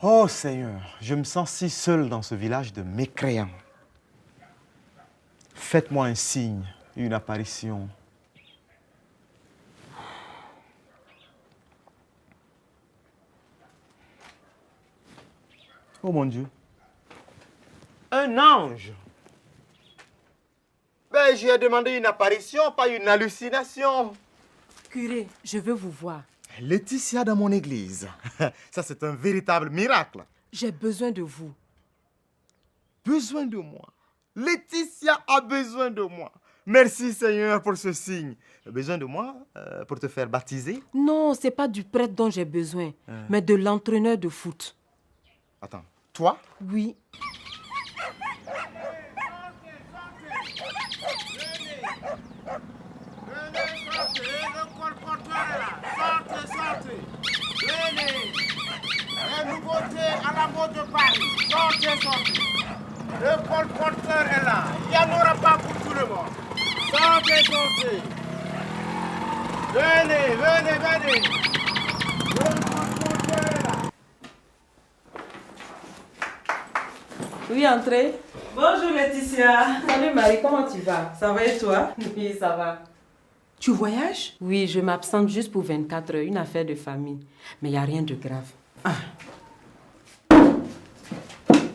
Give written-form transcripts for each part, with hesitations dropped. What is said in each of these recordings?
Oh Seigneur, je me sens si seul dans ce village de mécréants. Faites-moi un signe, une apparition. Oh mon Dieu. Un ange. Ben, j'ai demandé une apparition, pas une hallucination. Curé, je veux vous voir. Laetitia dans mon église. Ça, c'est un véritable miracle. J'ai besoin de vous. Besoin de moi. Laetitia a besoin de moi. Merci Seigneur pour ce signe. Besoin de moi pour te faire baptiser? Non, c'est pas du prêtre dont j'ai besoin, mais de l'entraîneur de foot. Attends, toi? Oui. La nouveauté à la mode de Paris. Sortez. Le colporteur est là. Il n'y en aura pas pour tout le monde. Sortez. Venez. Le colporteur est là. Oui, entrez. Bonjour Laetitia. Salut Marie, comment tu vas? Ça va et toi? Oui, ça va. Tu voyages? Oui, je m'absente juste pour 24 heures, une affaire de famille. Mais il n'y a rien de grave.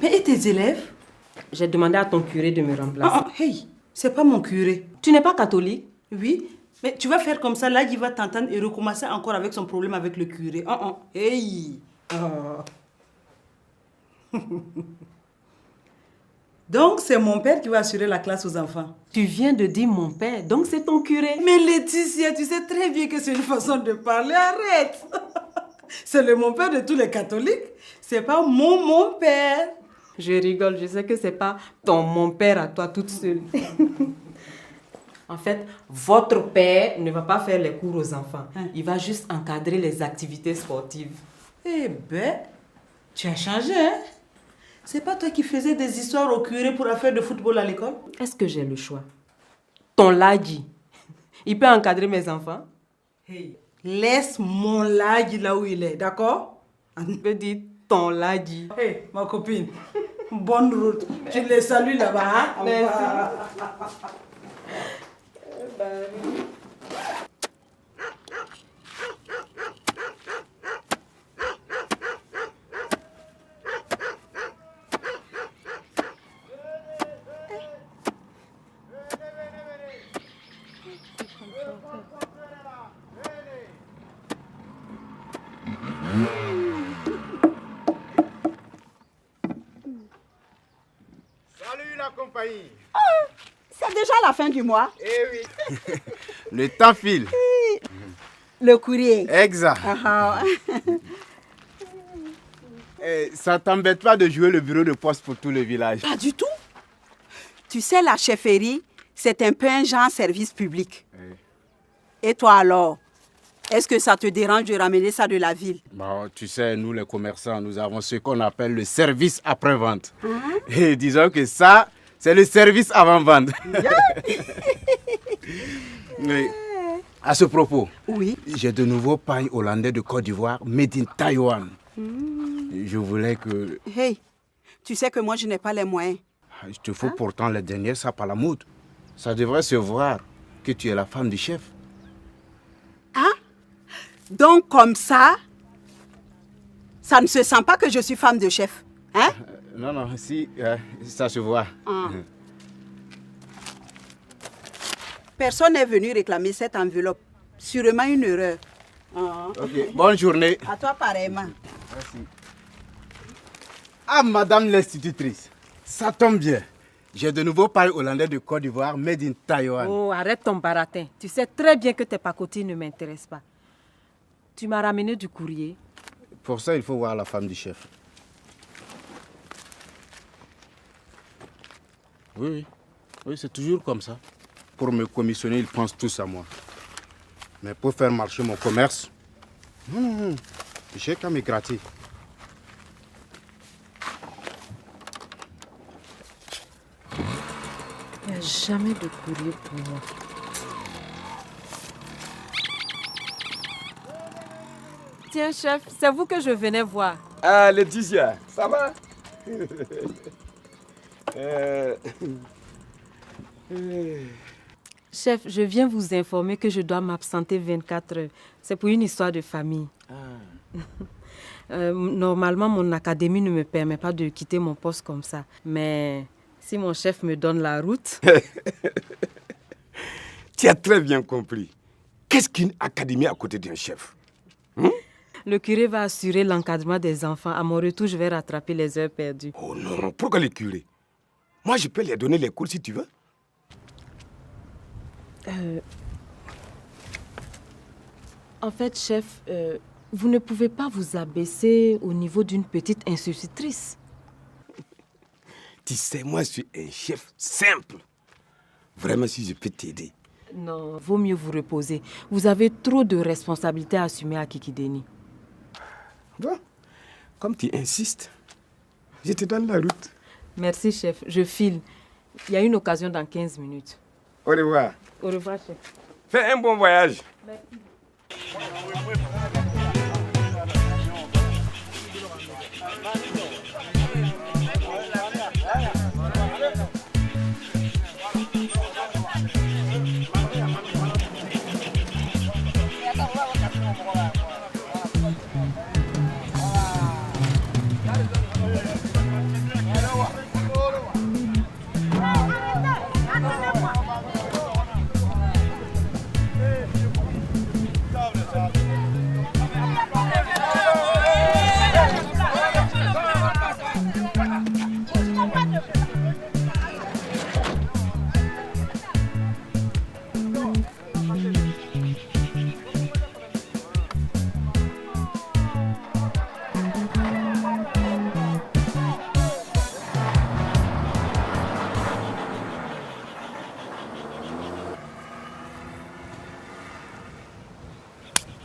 Mais et tes élèves? J'ai demandé à ton curé de me remplacer. Hey, c'est pas mon curé. Tu n'es pas catholique? Oui, mais tu vas faire comme ça, là il va t'entendre et recommencer encore avec son problème avec le curé. Hey. Donc c'est mon père qui va assurer la classe aux enfants. Tu viens de dire mon père, donc c'est ton curé. Mais Laetitia, tu sais très bien que c'est une façon de parler, arrête. C'est le mon père de tous les catholiques, c'est pas mon père. Je rigole, je sais que c'est pas mon père à toi toute seule. En fait, votre père ne va pas faire les cours aux enfants. Il va juste encadrer les activités sportives. Eh ben, tu as changé, hein? C'est pas toi qui faisais des histoires au curé pour affaire de football à l'école? Est-ce que j'ai le choix? Ton ladi, il peut encadrer mes enfants? Hey, laisse mon ladi là où il est, d'accord? Je peux dire ton ladi. Hey, ma copine, bonne route. Tu les salues là-bas, hein? Merci. Salut la compagnie. C'est déjà la fin du mois. Eh oui. Le temps file. Le courrier. Exact. Ça t'embête pas de jouer le bureau de poste pour tout le village? Pas du tout. Tu sais, la chefferie, c'est un peu un genre service public. Oui. Et toi alors? Est-ce que ça te dérange de ramener ça de la ville? Bon, tu sais, nous les commerçants, nous avons ce qu'on appelle le service après-vente. Et disons que ça, c'est le service avant-vente. Oui. À ce propos, Oui. j'ai de nouveaux pailles hollandais de Côte d'Ivoire, made in Taïwan. Je voulais que... Hey, tu sais que moi, je n'ai pas les moyens. Il te faut pourtant les dernières sapes à la mode. Ça devrait se voir que tu es la femme du chef. Hein? Donc, comme ça ne se sent pas que je suis femme de chef. Hein? Non, si, ça se voit. Personne n'est venu réclamer cette enveloppe. Sûrement une erreur. Ok, bonne journée. À toi pareillement. Merci. Ah, madame l'institutrice, ça tombe bien. J'ai de nouveaux pailles hollandais de Côte d'Ivoire, made in Taïwan. Oh, arrête ton baratin. Tu sais très bien que tes pacotilles ne m'intéressent pas. Tu m'as ramené du courrier. Pour ça, il faut voir la femme du chef. Oui, c'est toujours comme ça. Pour me commissionner, ils pensent tous à moi. Mais pour faire marcher mon commerce, non, j'ai qu'à me gratter. Il n'y a jamais de courrier pour moi. Tiens, chef, c'est vous que je venais voir. Ah, Laetitia, ça va? Chef, je viens vous informer que je dois m'absenter 24 heures. C'est pour une histoire de famille. Normalement, mon académie ne me permet pas de quitter mon poste comme ça. Mais si mon chef me donne la route... Tu as très bien compris. Qu'est-ce qu'une académie à côté d'un chef? Le curé va assurer l'encadrement des enfants. À mon retour, je vais rattraper les heures perdues. Oh non, pourquoi le curé? Moi, je peux les donner les cours si tu veux. En fait, chef, vous ne pouvez pas vous abaisser au niveau d'une petite institutrice. Tu sais, moi, je suis un chef simple. Vraiment, si je peux t'aider. Non, vaut mieux vous reposer. Vous avez trop de responsabilités à assumer à Kikideni. Bon, comme tu insistes, je te donne la route. Merci, chef. Je file. Il y a une occasion dans 15 minutes. Au revoir. Au revoir, chef. Fais un bon voyage. Merci.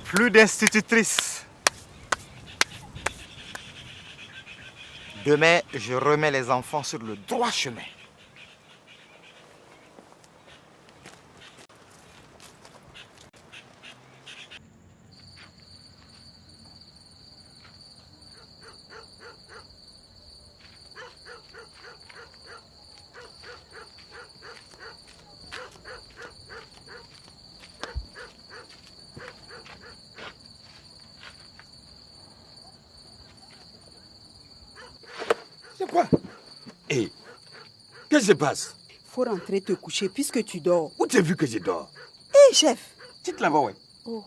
Plus d'institutrice. Demain, je remets les enfants sur le droit chemin. C'est quoi? Hé, qu'est-ce qui se passe? Faut rentrer te coucher puisque tu dors. Où t'as vu que je dors? Hé, chef! Tu te là-bas, ouais. Oh.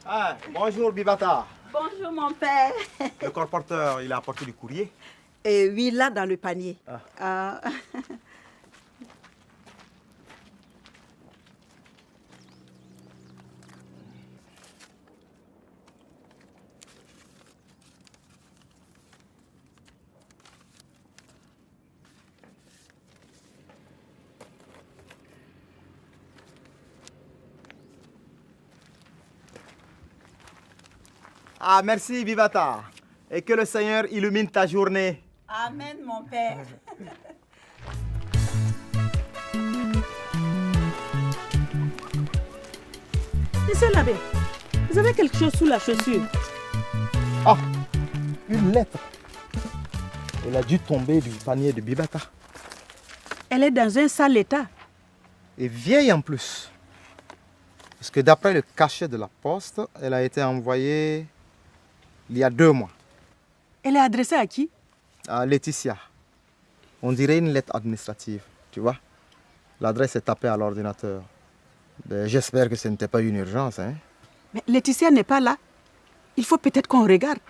Ah, bonjour Bibata. Bonjour, mon père. Le colporteur, il a apporté du courrier. Et oui, là, dans le panier. Ah. Ah, merci Bibata. Et que le Seigneur illumine ta journée. Amen, mon père. Monsieur l'abbé, vous avez quelque chose sous la chaussure? Ah, une lettre. Elle a dû tomber du panier de Bibata. Elle est dans un sale état. Et vieille en plus. Parce que d'après le cachet de la poste, elle a été envoyée il y a 2 mois. Elle est adressée à qui? À Laetitia. On dirait une lettre administrative, tu vois. L'adresse est tapée à l'ordinateur. Ben, j'espère que ce n'était pas une urgence, hein. Mais Laetitia n'est pas là. Il faut peut-être qu'on regarde.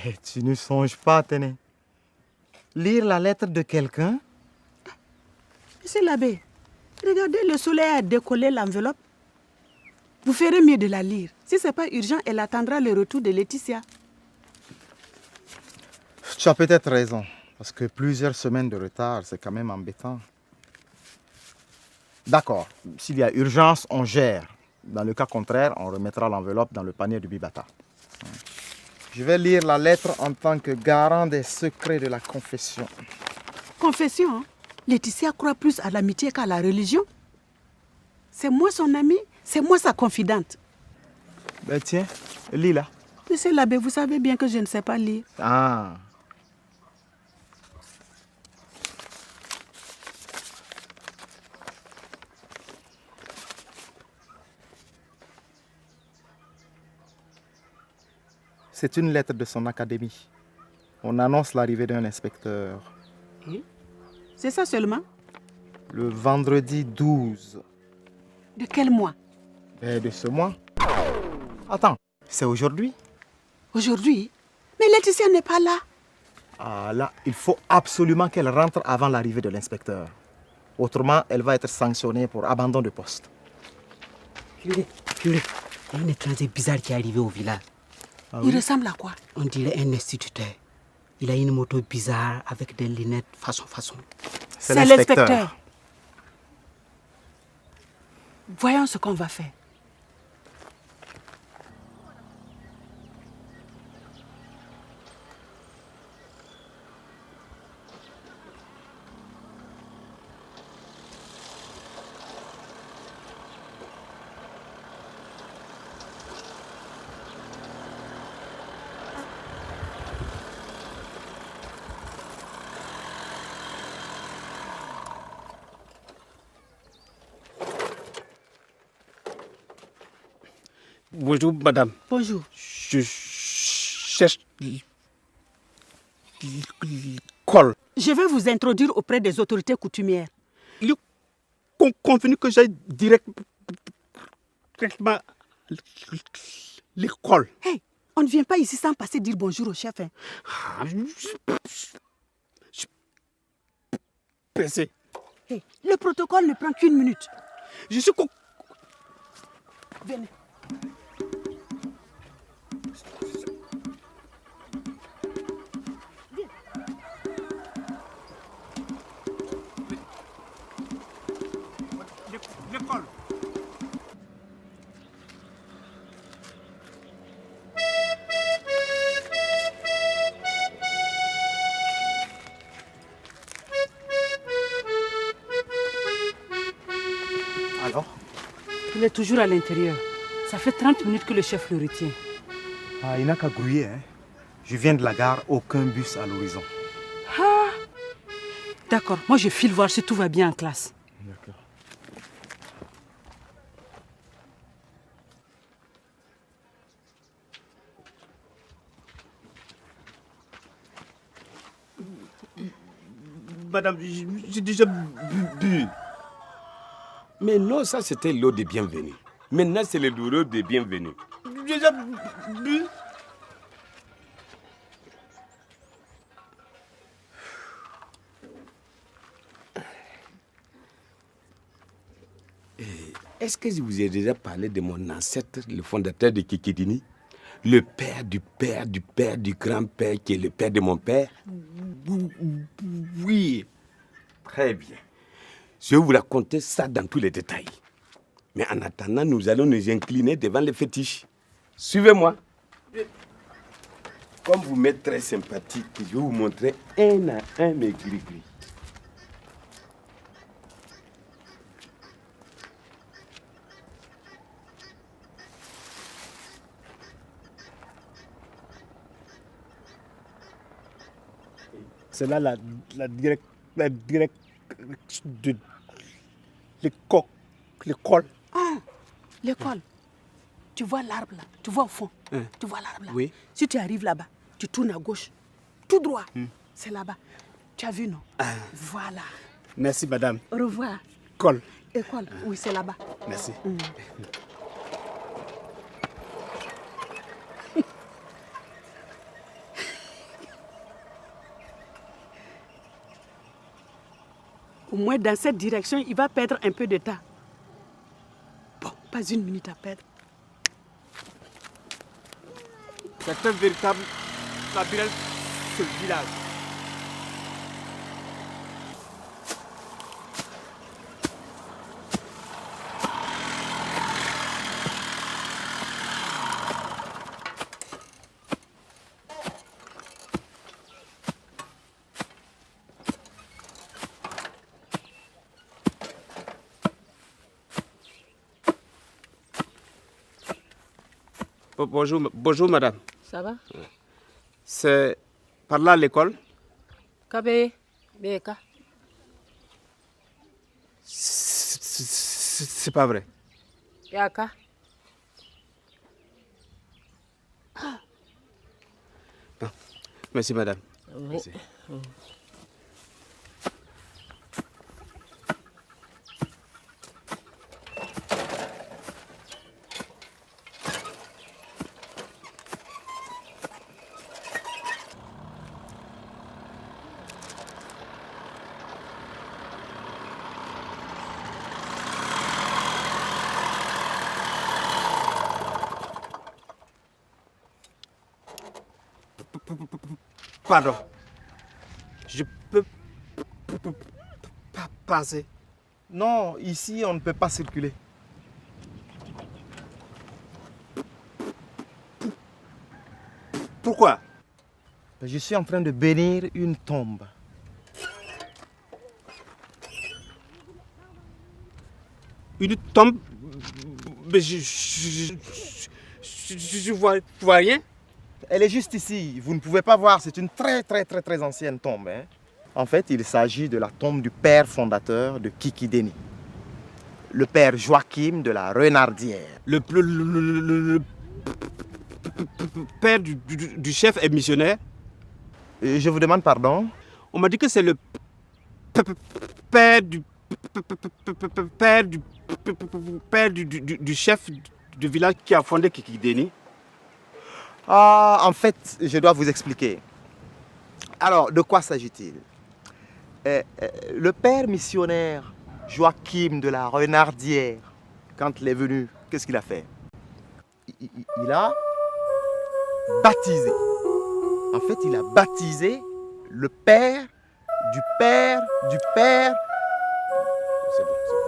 Mais tu ne songes pas, Téné. Lire la lettre de quelqu'un? Monsieur l'abbé, regardez, le soleil a décollé l'enveloppe. Vous ferez mieux de la lire. Si ce n'est pas urgent, elle attendra le retour de Laetitia. Tu as peut-être raison. Parce que plusieurs semaines de retard, c'est quand même embêtant. D'accord. S'il y a urgence, on gère. Dans le cas contraire, on remettra l'enveloppe dans le panier du Bibata. Je vais lire la lettre en tant que garant des secrets de la confession. Confession, hein? Laetitia croit plus à l'amitié qu'à la religion. C'est moi son amie, c'est moi sa confidente. Ben tiens, lis là. Monsieur l'abbé, vous savez bien que je ne sais pas lire. Ah. C'est une lettre de son académie. On annonce l'arrivée d'un inspecteur. C'est ça seulement? Le vendredi 12 De quel mois? de ce mois. Attends, c'est aujourd'hui? Aujourd'hui? Mais Laetitia n'est pas là. Ah là, il faut absolument qu'elle rentre avant l'arrivée de l'inspecteur. Autrement, elle va être sanctionnée pour abandon de poste. Purée, il y a un étranger bizarre qui est arrivé au village. Ah Il oui? ressemble à quoi? On dirait un instituteur. Il a une moto bizarre avec des lunettes façon. C'est l'inspecteur. l'inspecteur. Voyons ce qu'on va faire. Bonjour, madame. Bonjour. Je cherche l'école. Je vais vous introduire auprès des autorités coutumières. Il est convenu que j'aille directement à l'école. Hey, on ne vient pas ici sans passer dire bonjour au chef. Hein. Ah, je suis pressé. Hey, le protocole ne prend qu'une minute. Je suis Venez. l'école. Alors? Il est toujours à l'intérieur. Ça fait 30 minutes que le chef le retient. Ah, il n'a qu'à grouiller. Hein. Je viens de la gare, aucun bus à l'horizon. Ah! D'accord, moi je file voir si tout va bien en classe. D'accord. Madame, j'ai déjà bu. Mais non, ça c'était l'eau de bienvenue. Maintenant c'est le l'eau de bienvenue. J'ai déjà bu. Est-ce que je vous ai déjà parlé de mon ancêtre, le fondateur de Kikidini? Le père du père du père du grand-père qui est le père de mon père? Oui. Très bien. Je vais vous raconter ça dans tous les détails. Mais en attendant, nous allons nous incliner devant les fétiches. Suivez-moi. Comme vous m'êtes très sympathique, je vais vous montrer un à un mes gris-gris. C'est là la direction de l'école. Ah, l'école. Tu vois l'arbre là, tu vois au fond. Hein? Tu vois l'arbre là. Oui. Si tu arrives là-bas, tu tournes à gauche, tout droit. C'est là-bas. Tu as vu, non? Voilà. Merci, madame. Au revoir. École. École, oui, c'est là-bas. Merci. Au moins, dans cette direction, il va perdre un peu de temps. Bon, pas une minute à perdre. C'est un véritable labyrinthe, ce village. Bonjour, madame. Ça va? C'est par là l'école? Kabe, Beka. C'est pas vrai. Yaka. Non. Merci, madame. Oui. Merci. Pardon. Je peux pas passer. Non, ici, on ne peut pas circuler. Pourquoi? Je suis en train de bénir une tombe. Une tombe? Mais je vois rien. Elle est juste ici. Vous ne pouvez pas voir. C'est une très ancienne tombe. Hein. En fait, il s'agit de la tombe du père fondateur de Kikideni. Le père Joachim de la Renardière. Le père du chef est missionnaire? Je vous demande pardon? On m'a dit que c'est le père du chef du village qui a fondé Kikideni. Ah, en fait, je dois vous expliquer. Alors, de quoi s'agit-il? Le père missionnaire Joachim de la Renardière, quand il est venu, qu'est-ce qu'il a fait? Il a baptisé. En fait, il a baptisé le père du père du père. C'est bon, c'est bon.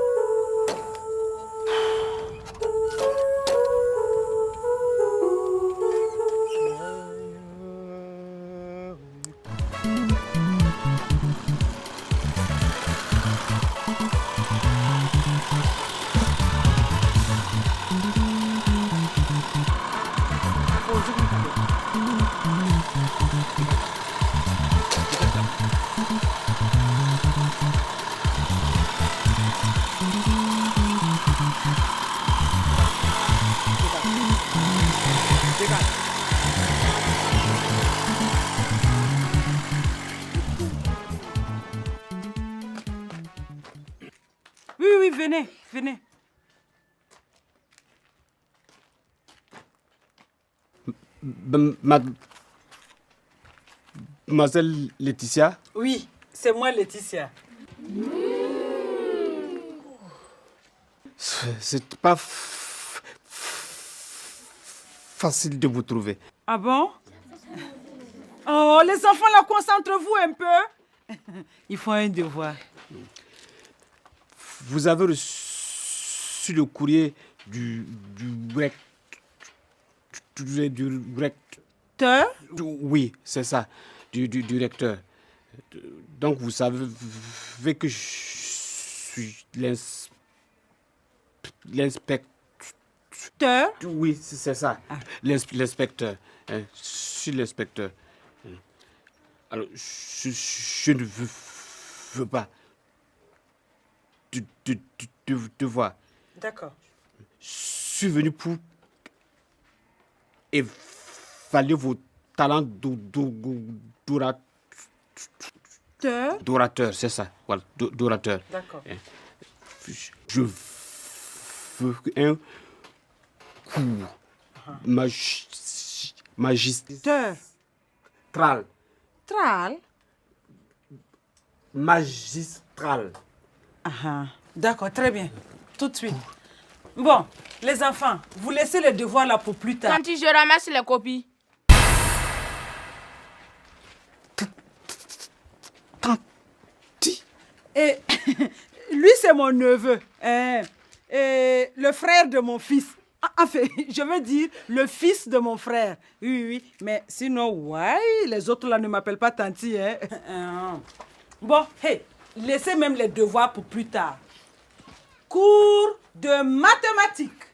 Oui, venez, venez. Mademoiselle Laetitia? Oui, c'est moi Laetitia. C'est pas facile de vous trouver. Ah bon? Oh, les enfants, là, concentrez-vous un peu. Ils font un devoir. Vous avez reçu le courrier du recteur? Oui, c'est ça, du recteur. Donc vous savez que je suis l'inspecteur? Oui, c'est ça, l'inspecteur. Je suis l'inspecteur. Alors, je ne veux pas de voir. D'accord. Je suis venu pour évaluer vos talents d'orateur, c'est ça, voilà, d'orateur. D'accord. Je veux un cours magistral. Magistral. D'accord, très bien. Tout de suite. Bon, les enfants, vous laissez les devoirs là pour plus tard. Tanti, je ramasse les copies. Tanti? Et lui, c'est mon neveu. Et le frère de mon fils. Enfin, je veux dire, le fils de mon frère. Oui. Mais sinon, ouais, les autres là ne m'appellent pas Tanti. Hein. Bon, hey, laissez même les devoirs pour plus tard. Cours de mathématiques.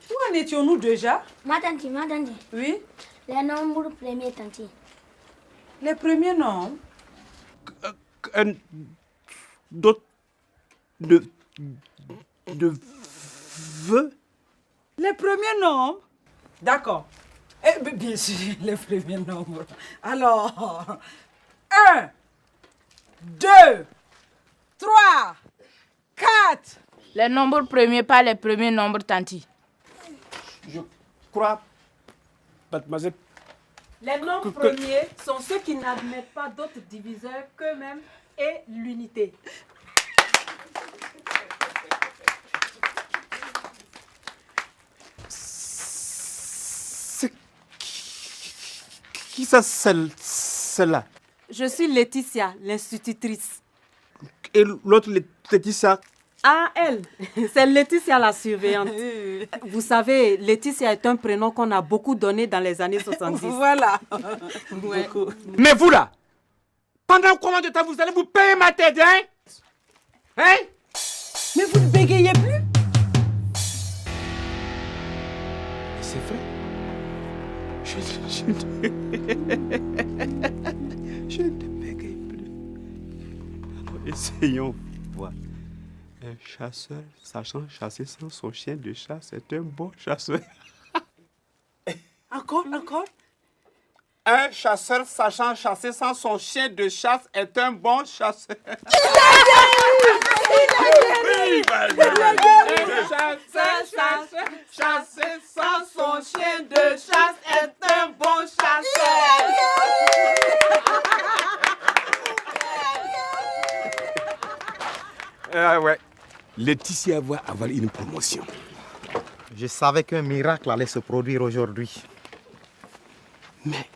Où en étions-nous déjà? Ma tante. Oui. Les nombres premiers, tante. Les premiers nombres? De vœux. Les premiers nombres? D'accord. Eh bien sûr, les premiers nombres. Alors, 1, 2, 3, 4. Les nombres premiers, pas les premiers nombres, tanti. Je crois, mademoiselle. Les nombres premiers sont ceux qui n'admettent pas d'autres diviseurs qu'eux-mêmes et l'unité. C'est qui ça, celle-là? Je suis Laetitia, l'institutrice. Et l'autre, Laetitia? Ah, elle, c'est Laetitia la surveillante. Vous savez, Laetitia est un prénom qu'on a beaucoup donné dans les années 70. Voilà. Ouais. Mais vous là, pendant combien de temps vous allez vous payer ma tête, hein? Hein? Mais vous ne bégayez plus? C'est vrai. Je ne bégaye plus. Alors, essayons voir. Un chasseur sachant chasser sans son chien de chasse est un bon chasseur. Encore? Un chasseur sachant chasser sans son chien de chasse est un bon chasseur. Il a chasser sans son chien de chasse est un bon chasseur. Ah ouais. Laetitia va avoir une promotion. Je savais qu'un miracle allait se produire aujourd'hui. Mais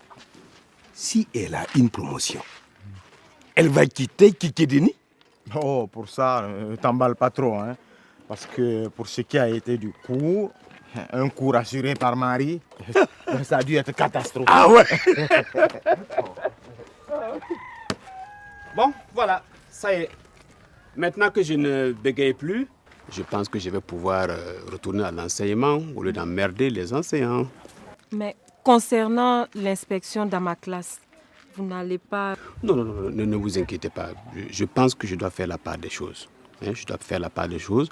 si elle a une promotion, elle va quitter Kikedeni? Oh, pour ça, ne t'emballe pas trop, hein. Parce que pour ce qui a été du cours, un cours assuré par Marie, ça a dû être catastrophique. Ah ouais. Bon, voilà, ça y est. Maintenant que je ne bégaye plus, je pense que je vais pouvoir retourner à l'enseignement au lieu d'emmerder les enseignants. Mais concernant l'inspection dans ma classe, vous n'allez pas... Non, ne vous inquiétez pas. Je pense que je dois faire la part des choses. Hein, je dois faire la part des choses.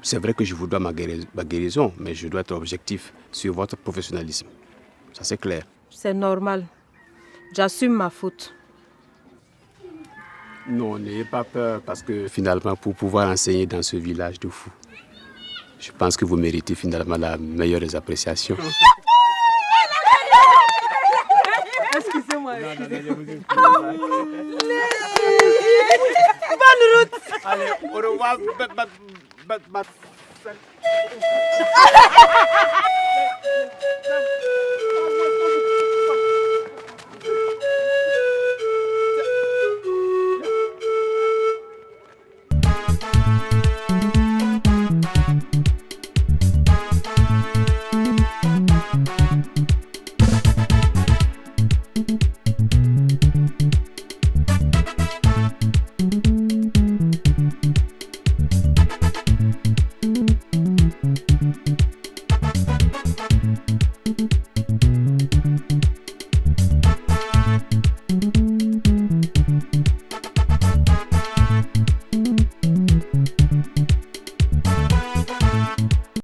C'est vrai que je vous dois ma guérison, mais je dois être objectif sur votre professionnalisme. Ça, c'est clair. C'est normal. J'assume ma faute. Non, n'ayez pas peur, parce que finalement, pour pouvoir enseigner dans ce village de fous, je pense que vous méritez finalement la meilleure des appréciations. Excusez-moi. Bonne route. Allez, au revoir.